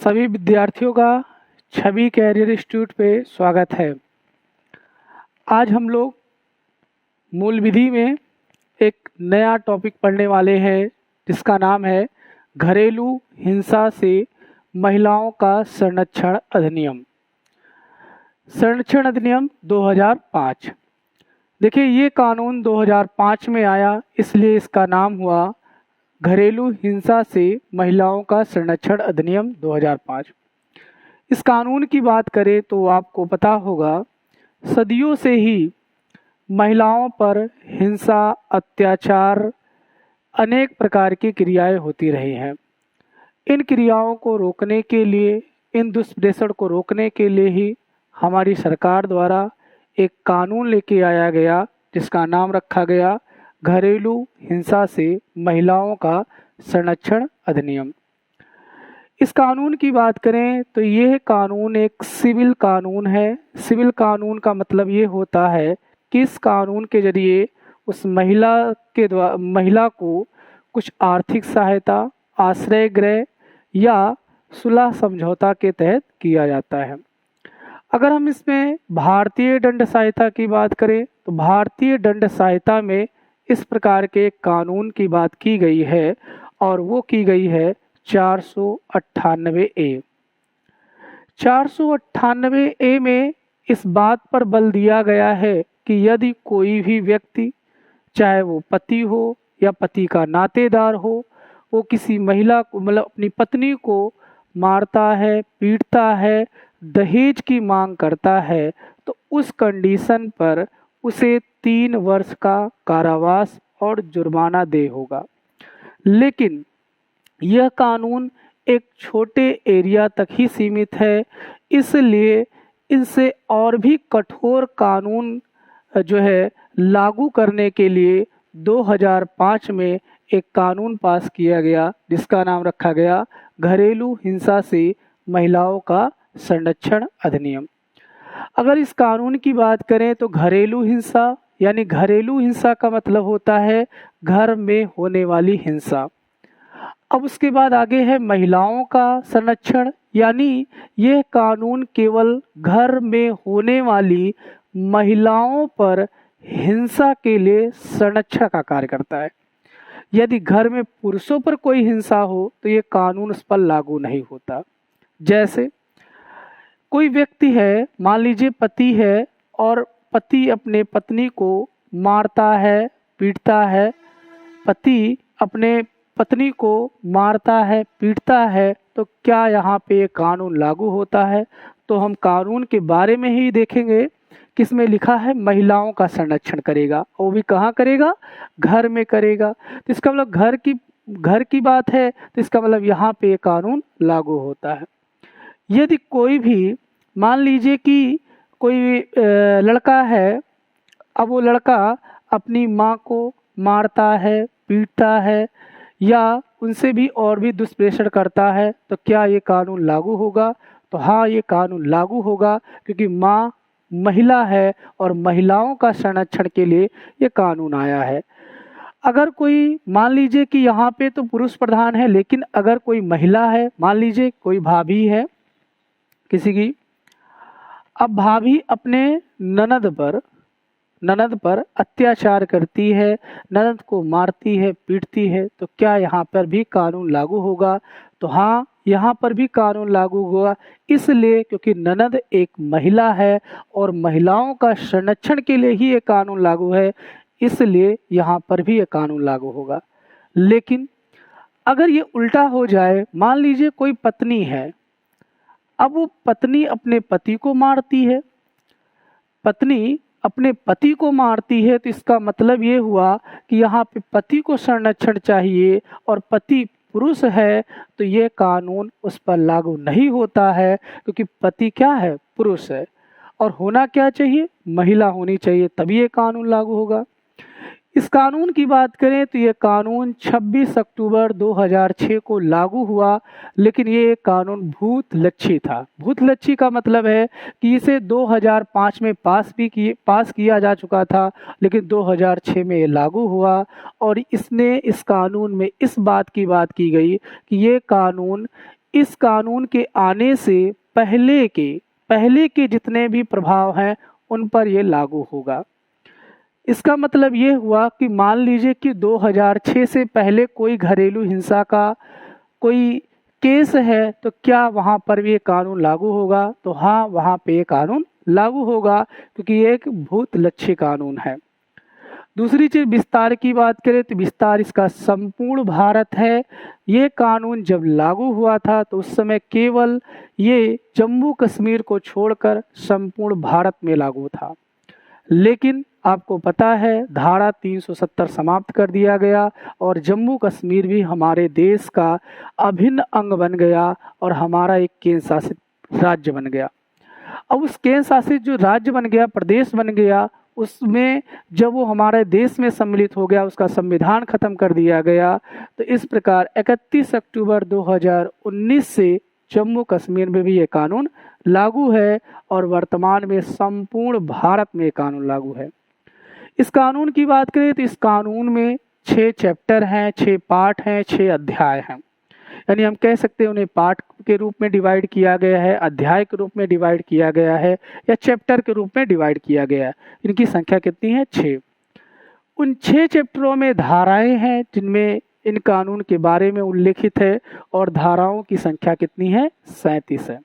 सभी विद्यार्थियों का छवि कैरियर इंस्टीट्यूट पे स्वागत है। आज हम लोग मूल विधि में एक नया टॉपिक पढ़ने वाले हैं जिसका नाम है घरेलू हिंसा से महिलाओं का संरक्षण अधिनियम। संरक्षण अधिनियम 2005। देखिए, ये कानून 2005 में आया, इसलिए इसका नाम हुआ घरेलू हिंसा से महिलाओं का संरक्षण अधिनियम 2005। इस कानून की बात करें तो आपको पता होगा सदियों से ही महिलाओं पर हिंसा, अत्याचार, अनेक प्रकार की क्रियाएं होती रही हैं। इन क्रियाओं को रोकने के लिए, इन दुष्प्रेषण को रोकने के लिए ही हमारी सरकार द्वारा एक कानून लेके आया गया जिसका नाम रखा गया घरेलू हिंसा से महिलाओं का संरक्षण अधिनियम। इस कानून की बात करें तो यह कानून एक सिविल कानून है। सिविल कानून का मतलब ये होता है कि इस कानून के जरिए उस महिला को कुछ आर्थिक सहायता, आश्रय गृह या सुलह समझौता के तहत किया जाता है। अगर हम इसमें भारतीय दंड संहिता की बात करें तो भारतीय दंड संहिता में इस प्रकार के कानून की बात की गई है और वो की गई है 498 ए। 498 ए में इस बात पर बल दिया गया है कि यदि कोई भी व्यक्ति, चाहे वो पति हो या पति का नातेदार हो, वो किसी महिला को मतलब अपनी पत्नी को मारता है, पीटता है, दहेज की मांग करता है, तो उस कंडीशन पर उसे 3 वर्ष का कारावास और जुर्माना दे होगा। लेकिन यह कानून एक छोटे एरिया तक ही सीमित है, इसलिए इनसे और भी कठोर कानून जो है लागू करने के लिए 2005 में एक कानून पास किया गया जिसका नाम रखा गया घरेलू हिंसा से महिलाओं का संरक्षण अधिनियम। अगर इस कानून की बात करें तो घरेलू हिंसा यानी घरेलू हिंसा का मतलब होता है घर में होने वाली हिंसा। अब उसके बाद आगे है महिलाओं का संरक्षण, यानी यह कानून केवल घर में होने वाली महिलाओं पर हिंसा के लिए संरक्षण का कार्य करता है। यदि घर में पुरुषों पर कोई हिंसा हो तो ये कानून उस पर लागू नहीं होता। जैसे कोई व्यक्ति है, मान लीजिए पति है और पति अपने पत्नी को मारता है, पीटता है, पति अपने पत्नी को मारता है, पीटता है, तो क्या यहाँ पे ये कानून लागू होता है? तो हम कानून के बारे में ही देखेंगे किसमें लिखा है महिलाओं का संरक्षण करेगा, वो भी कहाँ करेगा? घर में करेगा। तो इसका मतलब घर की बात है, तो इसका मतलब यहाँ पे ये कानून लागू होता है। यदि कोई भी, मान लीजिए कि कोई लड़का है, अब वो लड़का अपनी माँ को मारता है, पीटता है या उनसे भी और भी दुष्प्रेषण करता है, तो क्या ये कानून लागू होगा? तो हाँ, ये कानून लागू होगा, क्योंकि माँ महिला है और महिलाओं का संरक्षण के लिए ये कानून आया है। अगर कोई, मान लीजिए कि यहाँ पे तो पुरुष प्रधान है, लेकिन अगर कोई महिला है, मान लीजिए कोई भाभी है किसी की, अब भाभी अपने ननद पर अत्याचार करती है, ननद को मारती है, पीटती है, तो क्या यहाँ पर भी कानून लागू होगा? तो हाँ, यहाँ पर भी कानून लागू होगा, इसलिए क्योंकि ननद एक महिला है और महिलाओं का संरक्षण के लिए ही ये कानून लागू है, इसलिए यहाँ पर भी ये कानून लागू होगा। लेकिन अगर ये उल्टा हो जाए, मान लीजिए कोई पत्नी है, अब वो पत्नी अपने पति को मारती है, पत्नी अपने पति को मारती है, तो इसका मतलब ये हुआ कि यहाँ पे पति को संरक्षण चाहिए और पति पुरुष है, तो ये कानून उस पर लागू नहीं होता है, क्योंकि पति क्या है? पुरुष है। और होना क्या चाहिए? महिला होनी चाहिए, तभी ये कानून लागू होगा। इस कानून की बात करें तो ये कानून 26 अक्टूबर 2006 को लागू हुआ, लेकिन ये कानून भूतलक्षी था। भूतलक्षी का मतलब है कि इसे 2005 में पास किया जा चुका था, लेकिन 2006 में ये लागू हुआ और इस कानून में इस बात की बात की गई कि ये कानून इस कानून के आने से पहले के जितने भी प्रभाव हैं उन पर ये लागू होगा। इसका मतलब ये हुआ कि मान लीजिए कि 2006 से पहले कोई घरेलू हिंसा का कोई केस है, तो क्या वहाँ पर भी ये कानून लागू होगा? तो हाँ, वहाँ पे ये कानून लागू होगा, क्योंकि ये एक बहुत लक्ष्य कानून है। दूसरी चीज, विस्तार की बात करें तो विस्तार इसका संपूर्ण भारत है। ये कानून जब लागू हुआ था तो उस समय केवल ये जम्मू कश्मीर को छोड़कर संपूर्ण भारत में लागू था। लेकिन आपको पता है धारा 370 समाप्त कर दिया गया और जम्मू कश्मीर भी हमारे देश का अभिन्न अंग बन गया और हमारा एक केंद्र शासित राज्य बन गया। अब उस केंद्र शासित जो राज्य बन गया, प्रदेश बन गया, उसमें जब वो हमारे देश में सम्मिलित हो गया, उसका संविधान खत्म कर दिया गया। तो इस प्रकार 31 अक्टूबर 2019 से जम्मू कश्मीर में भी ये कानून लागू है और वर्तमान में संपूर्ण भारत में कानून लागू है। इस कानून की बात करें तो इस कानून में 6 चैप्टर हैं, 6 पार्ट हैं, 6 अध्याय हैं। यानी हम कह सकते हैं उन्हें पार्ट के रूप में डिवाइड किया गया है, अध्याय के रूप में डिवाइड किया गया है या चैप्टर के रूप में डिवाइड किया गया है। इनकी संख्या कितनी है? 6। उन 6 चैप्टरों में धाराएं हैं जिनमें इन कानून के बारे में उल्लेखित है और धाराओं की संख्या कितनी है? 37 है।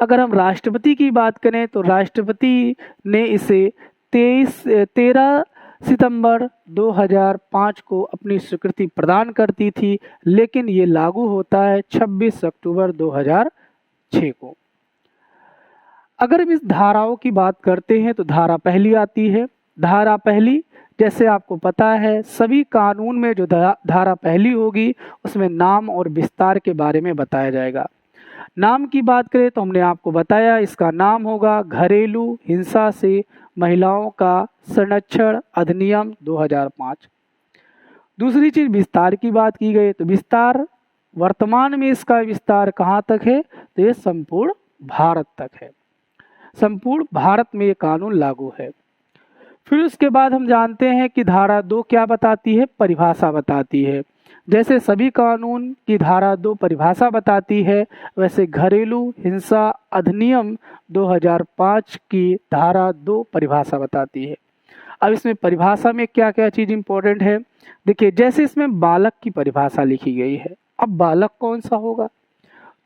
अगर हम राष्ट्रपति की बात करें तो राष्ट्रपति ने इसे 13 सितंबर 2005 को अपनी स्वीकृति प्रदान करती थी, लेकिन ये लागू होता है 26 अक्टूबर 2006 को। अगर हम इस धाराओं की बात करते हैं तो धारा पहली आती है। धारा पहली, जैसे आपको पता है सभी कानून में जो धारा पहली होगी उसमें नाम और विस्तार के बारे में बताया जाएगा। नाम की बात करें तो हमने आपको बताया इसका नाम होगा घरेलू हिंसा से महिलाओं का संरक्षण अधिनियम 2005। दूसरी चीज, विस्तार की बात की गई तो विस्तार वर्तमान में इसका विस्तार कहाँ तक है? तो ये संपूर्ण भारत तक है। संपूर्ण भारत में ये कानून लागू है। फिर उसके बाद हम जानते हैं कि धारा 2 क्या बताती है? परिभाषा बताती है। जैसे सभी कानून की धारा 2 परिभाषा बताती है, वैसे घरेलू हिंसा अधिनियम 2005 की धारा 2 परिभाषा बताती है। अब इसमें परिभाषा में क्या क्या चीज इंपॉर्टेंट है? देखिए, जैसे इसमें बालक की परिभाषा लिखी गई है। अब बालक कौन सा होगा?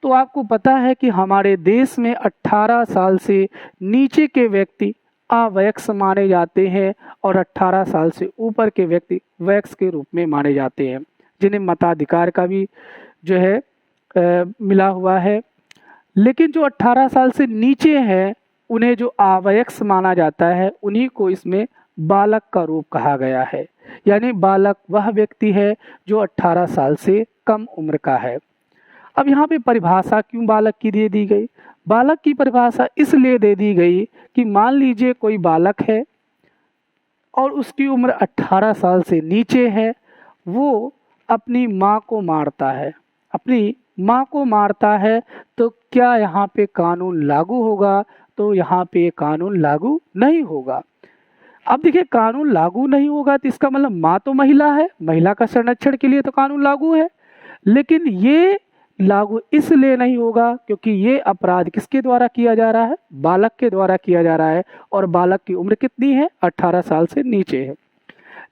तो आपको पता है कि हमारे देश में 18 साल से नीचे के व्यक्ति अवयस्क माने जाते हैं और 18 साल से ऊपर के व्यक्ति वयस्क के रूप में माने जाते हैं, जिन्हें मताधिकार का भी जो है मिला हुआ है। लेकिन जो 18 साल से नीचे हैं उन्हें जो अवयस्क माना जाता है, उन्हीं को इसमें बालक का रूप कहा गया है। यानी बालक वह व्यक्ति है जो 18 साल से कम उम्र का है। अब यहाँ पे परिभाषा क्यों बालक की दे दी गई? बालक की परिभाषा इसलिए दे दी गई कि मान लीजिए कोई बालक है और उसकी उम्र 18 साल से नीचे है, वो अपनी माँ को मारता है, अपनी माँ को मारता है, तो क्या यहाँ पे कानून लागू होगा? तो यहाँ पे कानून लागू नहीं होगा। अब देखिए, कानून लागू नहीं होगा तो इसका मतलब माँ तो महिला है, महिला का संरक्षण के लिए तो कानून लागू है, लेकिन ये लागू इसलिए नहीं होगा क्योंकि ये अपराध किसके द्वारा किया जा रहा है? बालक के द्वारा किया जा रहा है और बालक की उम्र कितनी है? 18 साल से नीचे है।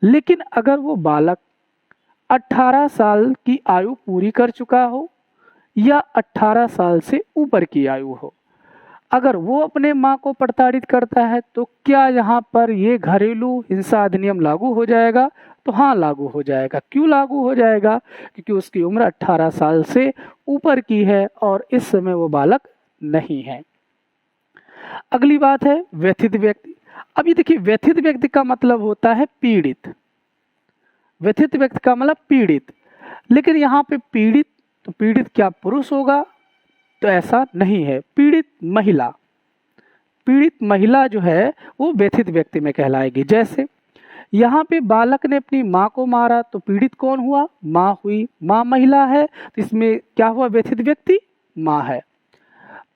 लेकिन अगर वो बालक 18 साल की आयु पूरी कर चुका हो या 18 साल से ऊपर की आयु हो, अगर वो अपने माँ को प्रताड़ित करता है तो क्या यहाँ पर ये घरेलू हिंसा अधिनियम लागू हो जाएगा? तो हाँ, लागू हो जाएगा। क्यों लागू हो जाएगा? क्योंकि उसकी उम्र 18 साल से ऊपर की है और इस समय वो बालक नहीं है। अगली बात है व्यथित व्यक्ति। अब ये देखिए, व्यथित व्यक्ति का मतलब होता है पीड़ित। व्यथित व्यक्ति का मतलब पीड़ित। लेकिन यहाँ पे पीड़ित, तो पीड़ित क्या पुरुष होगा? तो ऐसा नहीं है। पीड़ित महिला जो है वो व्यथित व्यक्ति में कहलाएगी। जैसे यहाँ पे बालक ने अपनी माँ को मारा तो पीड़ित कौन हुआ? माँ हुई। माँ महिला है तो इसमें क्या हुआ? व्यथित व्यक्ति माँ है।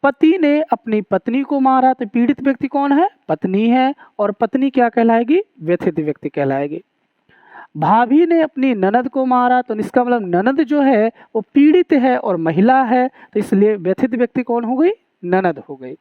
पति ने अपनी पत्नी को मारा तो पीड़ित व्यक्ति कौन है? पत्नी है। और पत्नी क्या कहलाएगी? व्यथित व्यक्ति कहलाएगी। भाभी ने अपनी ननद को मारा, तो इसका मतलब ननद जो है वो पीड़ित है और महिला है, तो इसलिए व्यथित व्यक्ति कौन हो गई? ननद हो गई।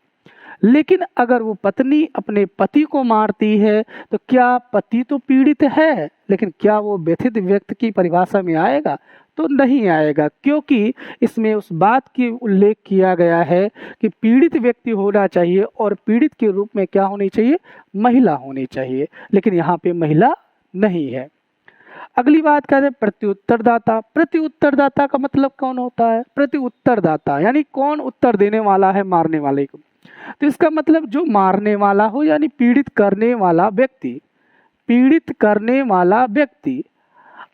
लेकिन अगर वो पत्नी अपने पति को मारती है तो क्या पति तो पीड़ित है, लेकिन क्या वो व्यथित व्यक्ति की परिभाषा में आएगा? तो नहीं आएगा, क्योंकि इसमें उस बात की उल्लेख किया गया है कि पीड़ित व्यक्ति होना चाहिए और पीड़ित के रूप में क्या होनी चाहिए? महिला होनी चाहिए, लेकिन यहाँ पे महिला नहीं है। अगली बात कहते हैं प्रत्युत्तरदाता। प्रत्युत्तरदाता का मतलब कौन होता है? प्रत्युत्तरदाता यानी कौन उत्तर देने वाला है मारने वाले को। तो इसका मतलब जो मारने वाला हो यानी पीड़ित करने वाला व्यक्ति, पीड़ित करने वाला व्यक्ति।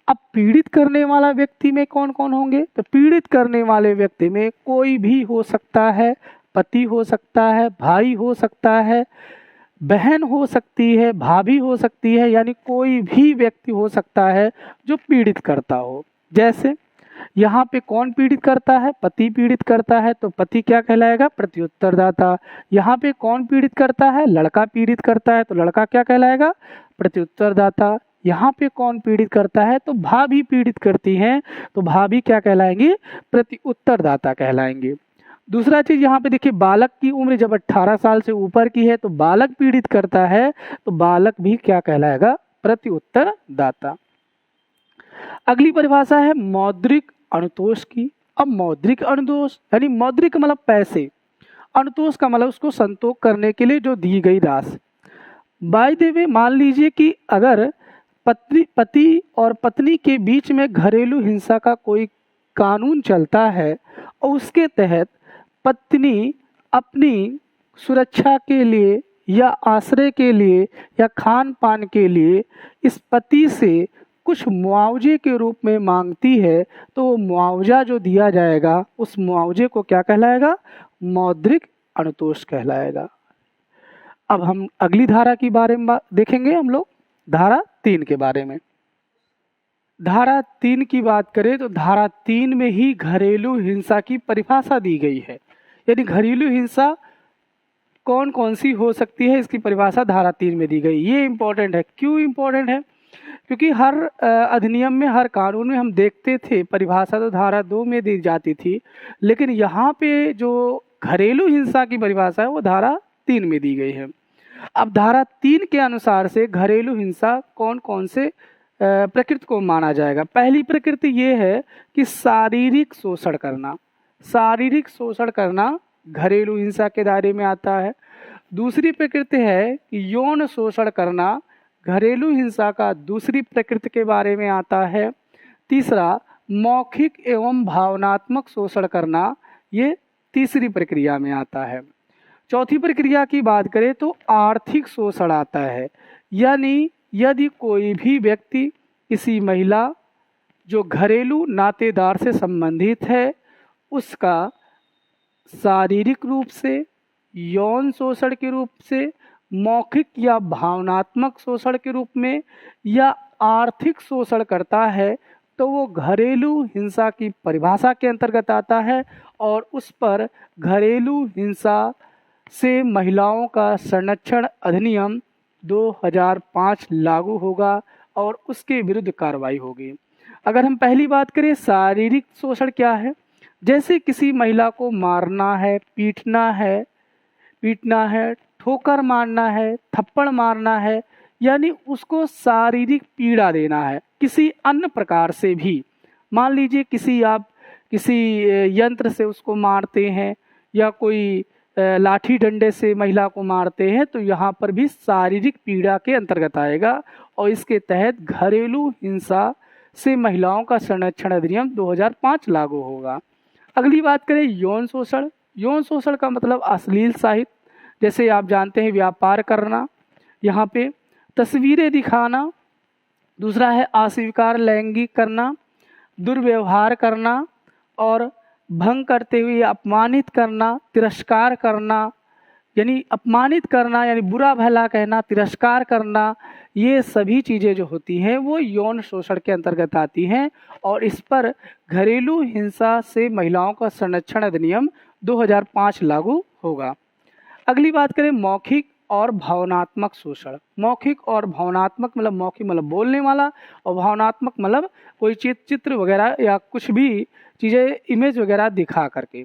अब पीड़ित करने वाला व्यक्ति में कौन कौन होंगे? तो पीड़ित करने वाले व्यक्ति में कोई भी हो सकता है, पति हो सकता है, भाई हो सकता है, बहन हो सकती है, भाभी हो सकती है, यानी कोई भी व्यक्ति हो सकता है जो पीड़ित करता हो। जैसे यहाँ पे कौन पीड़ित करता है? पति पीड़ित करता है, तो पति क्या कहलाएगा? प्रत्युत्तरदाता। यहाँ पे कौन पीड़ित करता है? लड़का पीड़ित करता है, तो लड़का क्या कहलाएगा? प्रत्युत्तरदाता। यहाँ पे कौन पीड़ित करता है? तो भाभी पीड़ित करती हैं, तो भाभी क्या कहलाएंगे? प्रत्युत्तरदाता कहलाएंगे। दूसरा चीज यहाँ पे देखिए, बालक की उम्र जब 18 साल से ऊपर की है तो बालक पीड़ित करता है, तो बालक भी क्या कहलाएगा? प्रत्युत्तरदाता। अगली परिभाषा है मौद्रिक अनुतोष की। अब मौद्रिक अनुतोष यानी मौद्रिक मतलब पैसे, अनुतोष का मतलब उसको संतोष करने के लिए जो दी गई राशि। बाय द वे मान लीजिए कि अगर पति और पत्नी के बीच में घरेलू हिंसा का कोई कानून चलता है और उसके तहत पत्नी अपनी सुरक्षा के लिए या आश्रय के लिए या खान पान के लिए इस पति से कुछ मुआवजे के रूप में मांगती है, तो वो मुआवजा जो दिया जाएगा उस मुआवजे को क्या कहलाएगा? मौद्रिक अनुतोष कहलाएगा। अब हम अगली धारा के बारे में देखेंगे हम लोग, धारा 3 के बारे में। धारा 3 की बात करें तो धारा 3 में ही घरेलू हिंसा की परिभाषा दी गई है, यानी घरेलू हिंसा कौन कौन सी हो सकती है इसकी परिभाषा धारा 3 में दी गई। ये इम्पोर्टेंट है। क्यों इम्पोर्टेंट है? क्योंकि हर अधिनियम में, हर कानून में हम देखते थे परिभाषा तो धारा 2 में दी जाती थी, लेकिन यहाँ पे जो घरेलू हिंसा की परिभाषा है वो धारा 3 में दी गई है। अब धारा 3 के अनुसार से घरेलू हिंसा कौन कौन से प्रकृति को माना जाएगा। पहली प्रकृति ये है कि शारीरिक शोषण करना। शारीरिक शोषण करना घरेलू हिंसा के दायरे में आता है। दूसरी प्रकृति है कि यौन शोषण करना, घरेलू हिंसा का दूसरी प्रकृति के बारे में आता है। तीसरा मौखिक एवं भावनात्मक शोषण करना, ये तीसरी प्रक्रिया में आता है। चौथी प्रक्रिया की बात करें तो आर्थिक शोषण आता है, यानी यदि कोई भी व्यक्ति किसी महिला जो घरेलू नातेदार से संबंधित है उसका शारीरिक रूप से, यौन शोषण के रूप से, मौखिक या भावनात्मक शोषण के रूप में या आर्थिक शोषण करता है, तो वो घरेलू हिंसा की परिभाषा के अंतर्गत आता है और उस पर घरेलू हिंसा से महिलाओं का संरक्षण अधिनियम 2005 लागू होगा और उसके विरुद्ध कार्रवाई होगी। अगर हम पहली बात करें शारीरिक शोषण क्या है, जैसे किसी महिला को मारना है, पीटना है, ठोकर मारना है, थप्पड़ मारना है, यानी उसको शारीरिक पीड़ा देना है किसी अन्य प्रकार से भी। मान लीजिए आप किसी यंत्र से उसको मारते हैं या कोई लाठी डंडे से महिला को मारते हैं, तो यहाँ पर भी शारीरिक पीड़ा के अंतर्गत आएगा और इसके तहत घरेलू हिंसा से महिलाओं का संरक्षण अधिनियम 2005 लागू होगा। अगली बात करें यौन शोषण। यौन शोषण का मतलब अश्लील साहित्य, जैसे आप जानते हैं व्यापार करना, यहाँ पे तस्वीरें दिखाना। दूसरा है अस्वीकार लैंगिक करना, दुर्व्यवहार करना और भंग करते हुए अपमानित करना, तिरस्कार करना, यानी अपमानित करना यानी बुरा भला कहना, तिरस्कार करना, ये सभी चीज़ें जो होती हैं वो यौन शोषण के अंतर्गत आती हैं और इस पर घरेलू हिंसा से महिलाओं का संरक्षण अधिनियम 2005 लागू होगा। अगली बात करें मौखिक और भावनात्मक शोषण। मौखिक और भावनात्मक मतलब मौखिक मतलब बोलने वाला, और भावनात्मक मतलब कोई चित्र वगैरह या कुछ भी चीज़ें इमेज वगैरह दिखा करके।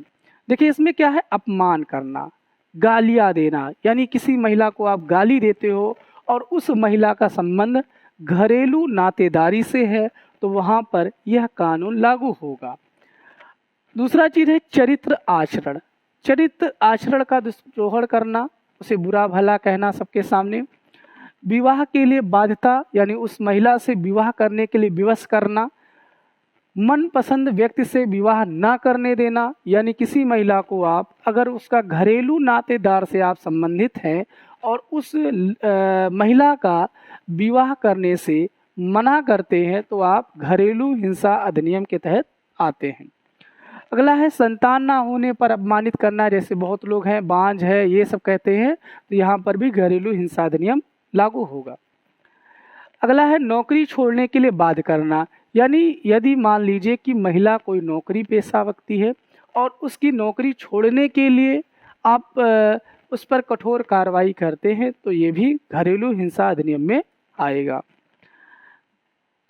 देखिए इसमें क्या है, अपमान करना, गालियाँ देना, यानी किसी महिला को आप गाली देते हो और उस महिला का संबंध घरेलू नातेदारी से है तो वहाँ पर यह कानून लागू होगा। दूसरा चीज़ है चरित्र आचरण। चरित्र आचरण का दुष्प्रोहण करना, उसे बुरा भला कहना सबके सामने। विवाह के लिए बाध्यता, यानी उस महिला से विवाह करने के लिए विवश करना। मनपसंद व्यक्ति से विवाह ना करने देना, यानी किसी महिला को आप अगर उसका घरेलू नातेदार से आप संबंधित हैं और उस महिला का विवाह करने से मना करते हैं तो आप घरेलू हिंसा अधिनियम के तहत आते हैं। अगला है संतान ना होने पर अपमानित करना, जैसे बहुत लोग हैं बांझ है ये सब कहते हैं, तो यहाँ पर भी घरेलू हिंसा अधिनियम लागू होगा। अगला है नौकरी छोड़ने के लिए बाध्य करना, यानी यदि मान लीजिए कि महिला कोई नौकरी पेशा व्यक्ति है और उसकी नौकरी छोड़ने के लिए आप उस पर कठोर कार्रवाई करते हैं तो ये भी घरेलू हिंसा अधिनियम में आएगा।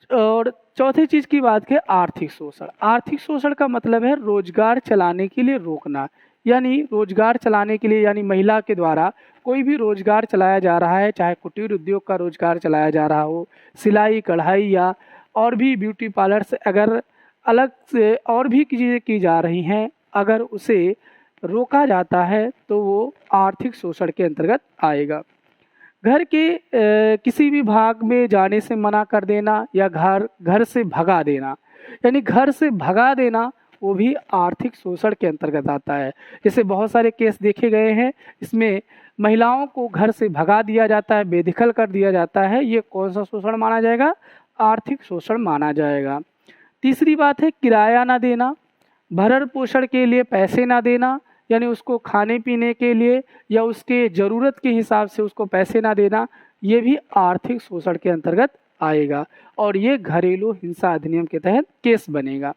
और चौथी चीज़ की बात है आर्थिक शोषण। आर्थिक शोषण का मतलब है रोजगार चलाने के लिए रोकना, यानी रोजगार चलाने के लिए, यानी महिला के द्वारा कोई भी रोजगार चलाया जा रहा है, चाहे कुटीर उद्योग का रोजगार चलाया जा रहा हो, सिलाई कढ़ाई या और भी ब्यूटी पार्लर से अगर अलग से और भी चीज़ें की जा रही हैं, अगर उसे रोका जाता है तो वो आर्थिक शोषण के अंतर्गत आएगा। घर के किसी भी भाग में जाने से मना कर देना या घर से भगा देना, यानी घर से भगा देना वो भी आर्थिक शोषण के अंतर्गत आता है। जैसे बहुत सारे केस देखे गए हैं, इसमें महिलाओं को घर से भगा दिया जाता है, बेदखल कर दिया जाता है, ये कौन सा शोषण माना जाएगा? आर्थिक शोषण माना जाएगा। तीसरी बात है किराया ना देना, भरण पोषण के लिए पैसे ना देना, यानी उसको खाने पीने के लिए या उसके ज़रूरत के हिसाब से उसको पैसे ना देना, ये भी आर्थिक शोषण के अंतर्गत आएगा और ये घरेलू हिंसा अधिनियम के तहत केस बनेगा।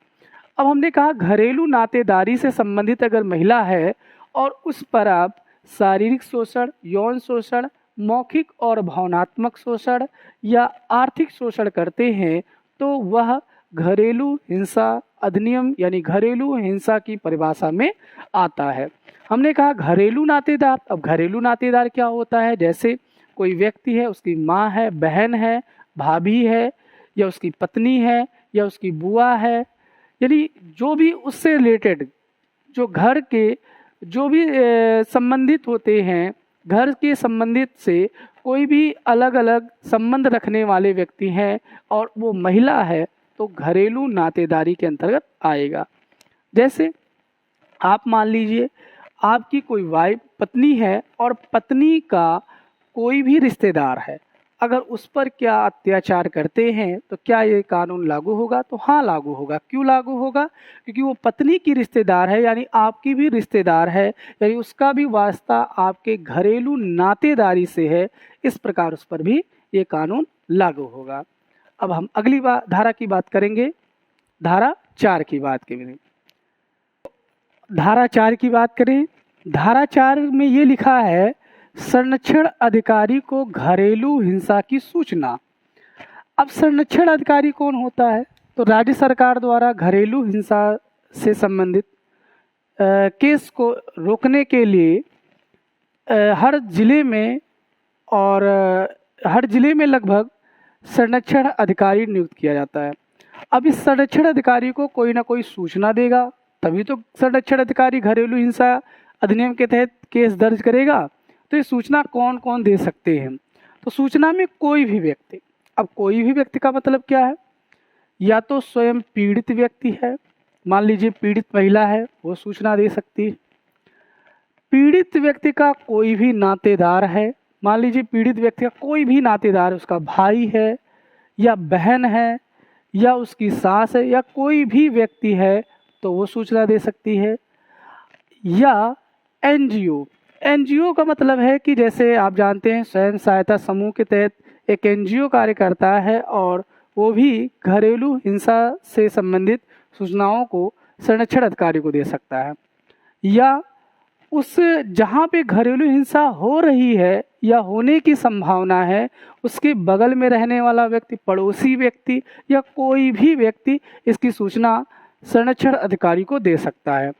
अब हमने कहा घरेलू नातेदारी से संबंधित अगर महिला है और उस पर आप शारीरिक शोषण, यौन शोषण, मौखिक और भावनात्मक शोषण या आर्थिक शोषण करते हैं तो वह घरेलू हिंसा अधिनियम यानी घरेलू हिंसा की परिभाषा में आता है। हमने कहा घरेलू नातेदार। अब घरेलू नातेदार क्या होता है? जैसे कोई व्यक्ति है, उसकी माँ है, बहन है, भाभी है, या उसकी पत्नी है, या उसकी बुआ है, यानी जो भी उससे रिलेटेड जो घर के जो भी संबंधित होते हैं, घर के संबंधित से कोई भी अलग अलग संबंध रखने वाले व्यक्ति हैं और वो महिला है तो घरेलू नातेदारी के अंतर्गत आएगा। जैसे आप मान लीजिए आपकी कोई वाइफ पत्नी है और पत्नी का कोई भी रिश्तेदार है, अगर उस पर क्या अत्याचार करते हैं तो क्या ये कानून लागू होगा? तो हाँ लागू होगा। क्यों लागू होगा? क्योंकि वो पत्नी की रिश्तेदार है, यानी आपकी भी रिश्तेदार है, यानी उसका भी वास्ता आपके घरेलू नातेदारी से है, इस प्रकार उस पर भी ये कानून लागू होगा। अब हम अगली धारा की बात करेंगे, धारा 4 की बात करेंगे। धारा 4 की बात करें, धारा 4 में ये लिखा है संरक्षण अधिकारी को घरेलू हिंसा की सूचना। अब संरक्षण अधिकारी कौन होता है? तो राज्य सरकार द्वारा घरेलू हिंसा से संबंधित केस को रोकने के लिए हर जिले में और हर जिले में लगभग संरक्षण अधिकारी नियुक्त किया जाता है। अब इस संरक्षण अधिकारी को कोई ना कोई सूचना देगा, तभी तो संरक्षण अधिकारी घरेलू हिंसा अधिनियम के तहत केस दर्ज करेगा। तो ये सूचना कौन कौन दे सकते हैं? तो सूचना में कोई भी व्यक्ति। अब कोई भी व्यक्ति का मतलब क्या है? या तो स्वयं पीड़ित व्यक्ति है, मान लीजिए पीड़ित महिला है, वो सूचना दे सकती है। पीड़ित व्यक्ति का कोई भी नातेदार है, मान लीजिए पीड़ित व्यक्ति का कोई भी नातेदार, उसका भाई है या बहन है या उसकी सास है या कोई भी व्यक्ति है तो वो सूचना दे सकती है। या एनजीओ, एनजीओ का मतलब है कि जैसे आप जानते हैं स्वयं सहायता समूह के तहत एक एनजीओ कार्य करता है और वो भी घरेलू हिंसा से संबंधित सूचनाओं को संरक्षण अधिकारी को दे सकता है। या उस जहाँ पे घरेलू हिंसा हो रही है या होने की संभावना है, उसके बगल में रहने वाला व्यक्ति, पड़ोसी व्यक्ति या कोई भी व्यक्ति इसकी सूचना संरक्षण अधिकारी को दे सकता है।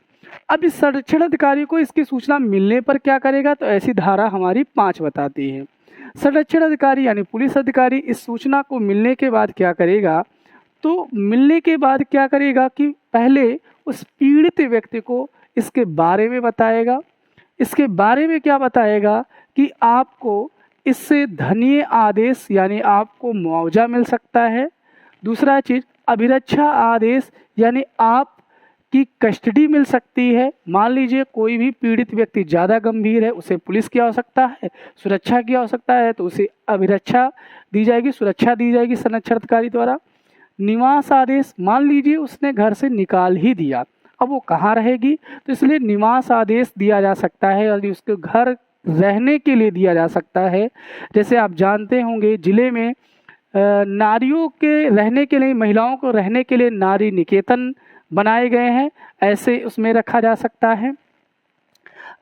अब इस संरक्षण अधिकारी को इसकी सूचना मिलने पर क्या करेगा, तो ऐसी धारा हमारी 5 बताती है। संरक्षण अधिकारी यानी पुलिस अधिकारी इस सूचना को मिलने के बाद क्या करेगा, तो मिलने के बाद क्या करेगा कि पहले उस पीड़ित व्यक्ति को इसके बारे में बताएगा। इसके बारे में क्या बताएगा कि आपको इससे धनीय आदेश यानी आपको मुआवजा मिल सकता है। दूसरा चीज़ अभिरक्षा आदेश यानी आप की कस्टडी मिल सकती है। मान लीजिए कोई भी पीड़ित व्यक्ति ज़्यादा गंभीर है, उसे पुलिस की आवश्यकता है, सुरक्षा की आवश्यकता है, तो उसे अभिरक्षा दी जाएगी, सुरक्षा दी जाएगी संरक्षण अधिकारी द्वारा। निवास आदेश, मान लीजिए उसने घर से निकाल ही दिया, अब वो कहाँ रहेगी, तो इसलिए निवास आदेश दिया जा सकता है यदि उसके घर रहने के लिए दिया जा सकता है। जैसे आप जानते होंगे जिले में नारियों के रहने के लिए, महिलाओं को रहने के लिए नारी निकेतन बनाए गए हैं, ऐसे उसमें रखा जा सकता है।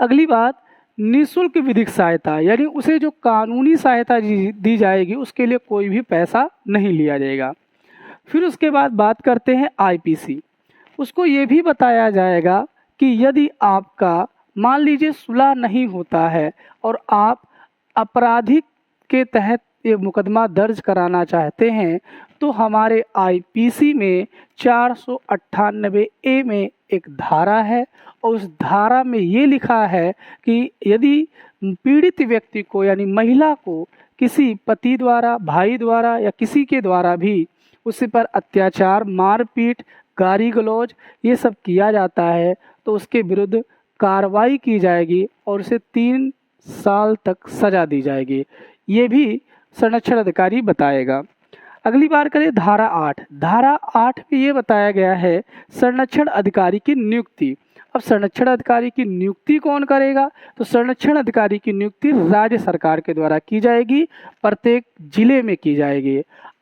अगली बात, निःशुल्क विधिक सहायता यानी उसे जो कानूनी सहायता दी जाएगी उसके लिए कोई भी पैसा नहीं लिया जाएगा। फिर उसके बाद बात करते हैं आईपीसी। उसको ये भी बताया जाएगा कि यदि आपका मान लीजिए सुलह नहीं होता है और आप आपराधिक के तहत ये मुकदमा दर्ज कराना चाहते हैं, तो हमारे आईपीसी में 498 ए में एक धारा है और उस धारा में ये लिखा है कि यदि पीड़ित व्यक्ति को यानी महिला को किसी पति द्वारा, भाई द्वारा या किसी के द्वारा भी उस पर अत्याचार, मारपीट, गाली गलौज ये सब किया जाता है, तो उसके विरुद्ध कार्रवाई की जाएगी और उसे 3 साल तक सजा दी जाएगी। ये भी संरक्षण अधिकारी बताएगा। अगली बार करें धारा 8। धारा 8 में ये बताया गया है संरक्षण अधिकारी की नियुक्ति। अब संरक्षण अधिकारी की नियुक्ति कौन करेगा, तो संरक्षण अधिकारी की नियुक्ति राज्य सरकार के द्वारा की जाएगी, प्रत्येक जिले में की जाएगी।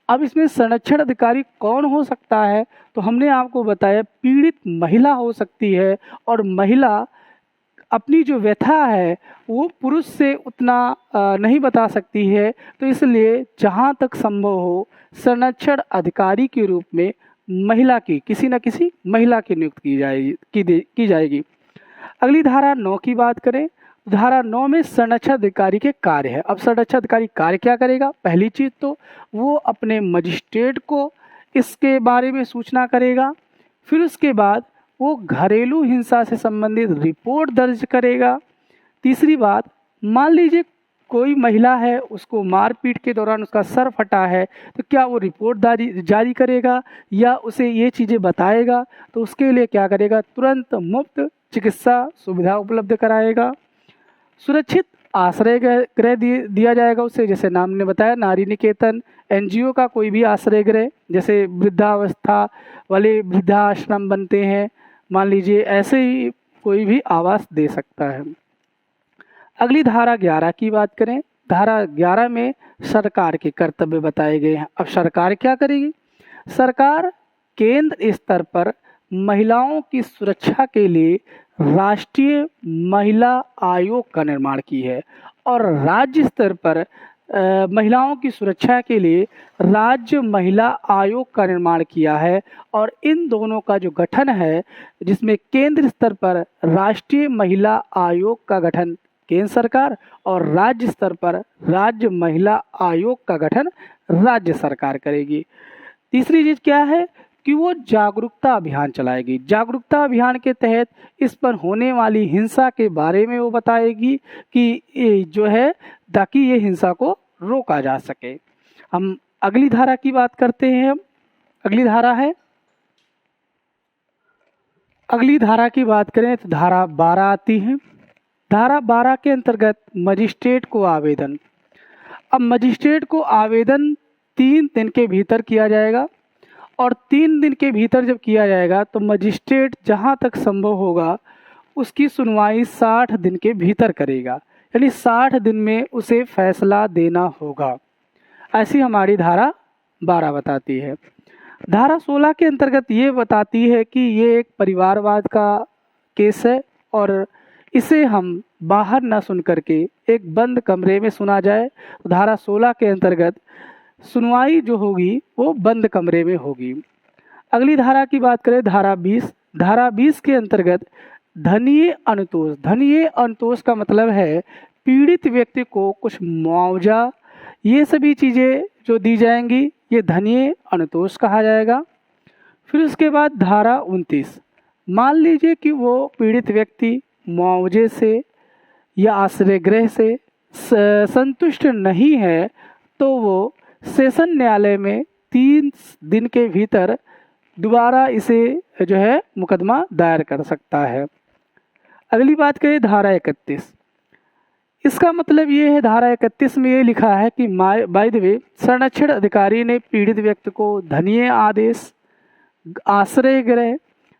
अब इसमें संरक्षण अधिकारी कौन हो सकता है, तो हमने आपको बताया पीड़ित महिला हो सकती है और महिला अपनी जो व्यथा है वो पुरुष से उतना नहीं बता सकती है, तो इसलिए जहाँ तक संभव हो संरक्षण अधिकारी के रूप में महिला की, किसी न किसी महिला की नियुक्ति की जाएगी। अगली धारा 9 की बात करें, धारा 9 में संरक्षण अधिकारी के कार्य है। अब संरक्षण अधिकारी कार्य क्या करेगा, पहली चीज़ तो वो अपने मजिस्ट्रेट को इसके बारे में सूचना करेगा। फिर उसके बाद वो घरेलू हिंसा से संबंधित रिपोर्ट दर्ज करेगा। तीसरी बात, मान लीजिए कोई महिला है, उसको मारपीट के दौरान उसका सर फटा है, तो क्या वो रिपोर्ट जारी करेगा या उसे ये चीज़ें बताएगा, तो उसके लिए क्या करेगा, तुरंत मुफ्त चिकित्सा सुविधा उपलब्ध कराएगा। सुरक्षित आश्रय गृह दिया जाएगा उसे, जैसे नाम ने बताया नारी निकेतन, एनजीओ का कोई भी आश्रय गृह, जैसे वृद्धावस्था वाले वृद्धाश्रम बनते हैं, मान लीजिए ऐसे ही कोई भी आवास दे सकता है। अगली धारा 11 की बात करें, धारा 11 में सरकार के कर्तव्य बताए गए हैं। अब सरकार क्या करेगी, सरकार केंद्र स्तर पर महिलाओं की सुरक्षा के लिए राष्ट्रीय महिला आयोग का निर्माण की है और राज्य स्तर पर महिलाओं की सुरक्षा के लिए राज्य महिला आयोग का निर्माण किया है। और इन दोनों का जो गठन है, जिसमें केंद्र स्तर पर राष्ट्रीय महिला आयोग का गठन केंद्र सरकार और राज्य स्तर पर राज्य महिला आयोग का गठन राज्य सरकार करेगी। तीसरी चीज़ क्या है कि वो जागरूकता अभियान चलाएगी। जागरूकता अभियान के तहत इस पर होने वाली हिंसा के बारे में वो बताएगी कि जो है ताकि ये हिंसा को रोका जा सके। हम अगली धारा की बात करते हैं। अगली धारा है, अगली धारा की बात करें तो धारा 12 आती है। धारा 12 के अंतर्गत मजिस्ट्रेट को आवेदन। अब मजिस्ट्रेट को आवेदन 3 दिन के भीतर किया जाएगा और 3 दिन के भीतर जब किया जाएगा तो मजिस्ट्रेट जहां तक संभव होगा उसकी सुनवाई 60 दिन के भीतर करेगा, यानी 60 दिन में उसे फैसला देना होगा। ऐसी हमारी धारा 12 बताती है। धारा 16 के अंतर्गत ये बताती है कि ये एक परिवारवाद का केस है और इसे हम बाहर न सुन करके एक बंद कमरे में सुना जाए तो धारा 16 के अंतर्गत सुनवाई जो होगी वो बंद कमरे में होगी। अगली धारा की बात करें, धारा 20। धारा 20 के अंतर्गत धनीय अनुतोष। धनीय अनुतोष का मतलब है पीड़ित व्यक्ति को कुछ मुआवजा, ये सभी चीज़ें जो दी जाएंगी ये धनीय अनुतोष कहा जाएगा। फिर उसके बाद धारा 29। मान लीजिए कि वो पीड़ित व्यक्ति मुआवजे से या आश्रय गृह से संतुष्ट नहीं है तो वो सेशन न्यायालय में 3 दिन के भीतर दोबारा इसे जो है मुकदमा दायर कर सकता है। अगली बात करें धारा 31। इसका मतलब ये है, धारा 31 में ये लिखा है कि बाय द वे संरक्षण अधिकारी ने पीड़ित व्यक्ति को धनीय आदेश, आश्रय गृह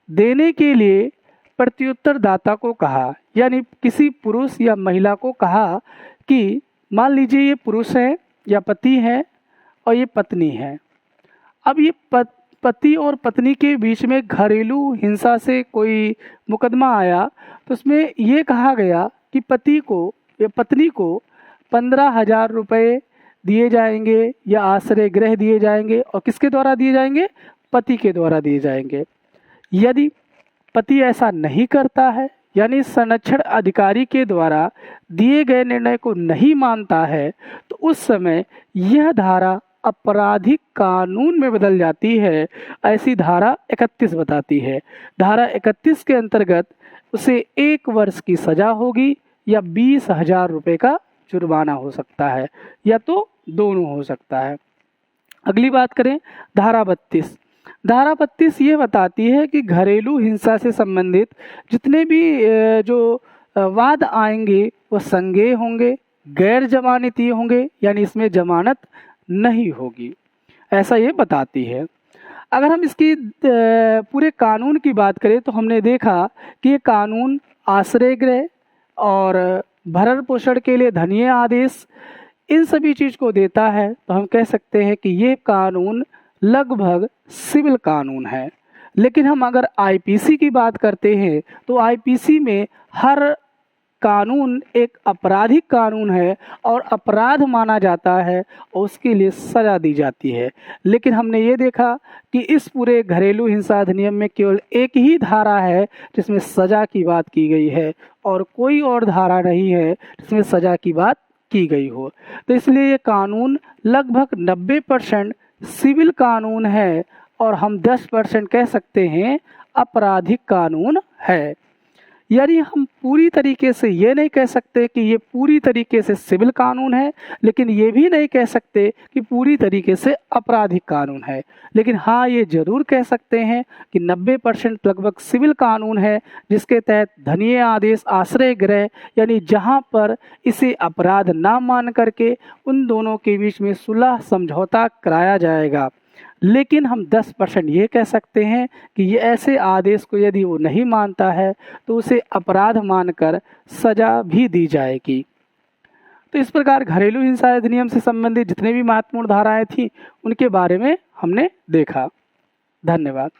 देने के लिए प्रत्युत्तर दाता को कहा, यानी किसी पुरुष या महिला को कहा कि मान लीजिए ये पुरुष है या पति है और ये पत्नी है। अब ये पति और पत्नी के बीच में घरेलू हिंसा से कोई मुकदमा आया तो उसमें ये कहा गया कि पति को या पत्नी को 15,000 रुपये दिए जाएंगे या आश्रय गृह दिए जाएंगे, और किसके द्वारा दिए जाएंगे? पति के द्वारा दिए जाएंगे। यदि पति ऐसा नहीं करता है, यानी संरक्षण अधिकारी के द्वारा दिए गए निर्णय को नहीं मानता है, तो उस समय यह धारा आपराधिक कानून में बदल जाती है। ऐसी धारा 31 बताती है। धारा 31 के अंतर्गत उसे 1 वर्ष की सजा होगी या 20,000 रुपये का जुर्माना हो सकता है, या तो दोनों हो सकता है। अगली बात करें धारा 32। धारा 32 ये बताती है कि घरेलू हिंसा से संबंधित जितने भी जो वाद आएंगे वो संज्ञेय होंगे, गैर जमानती होंगे, यानी इसमें जमानत नहीं होगी, ऐसा ये बताती है। अगर हम इसकी पूरे कानून की बात करें तो हमने देखा कि ये कानून आश्रय गृह और भरण पोषण के लिए धनीय आदेश, इन सभी चीज़ को देता है। तो हम कह सकते हैं कि ये कानून लगभग सिविल कानून है। लेकिन हम अगर आईपीसी की बात करते हैं तो आईपीसी में हर कानून एक आपराधिक कानून है और अपराध माना जाता है और उसके लिए सज़ा दी जाती है। लेकिन हमने ये देखा कि इस पूरे घरेलू हिंसा अधिनियम में केवल एक ही धारा है जिसमें सज़ा की बात की गई है और कोई और धारा नहीं है जिसमें सज़ा की बात की गई हो। तो इसलिए ये कानून लगभग 90% सिविल कानून है और हम 10% कह सकते हैं आपराधिक कानून है। यानी हम पूरी तरीके से ये नहीं कह सकते कि ये पूरी तरीके से सिविल कानून है, लेकिन ये भी नहीं कह सकते कि पूरी तरीके से आपराधिक कानून है। लेकिन हाँ, ये जरूर कह सकते हैं कि 90% लगभग सिविल कानून है, जिसके तहत धनीय आदेश, आश्रय गृह, यानी जहाँ पर इसे अपराध ना मान करके उन दोनों के बीच में सुलह समझौता कराया जाएगा। लेकिन हम 10% ये कह सकते हैं कि ये ऐसे आदेश को यदि वो नहीं मानता है तो उसे अपराध मानकर सज़ा भी दी जाएगी। तो इस प्रकार घरेलू हिंसा अधिनियम से संबंधित जितने भी महत्वपूर्ण धाराएं थी उनके बारे में हमने देखा। धन्यवाद।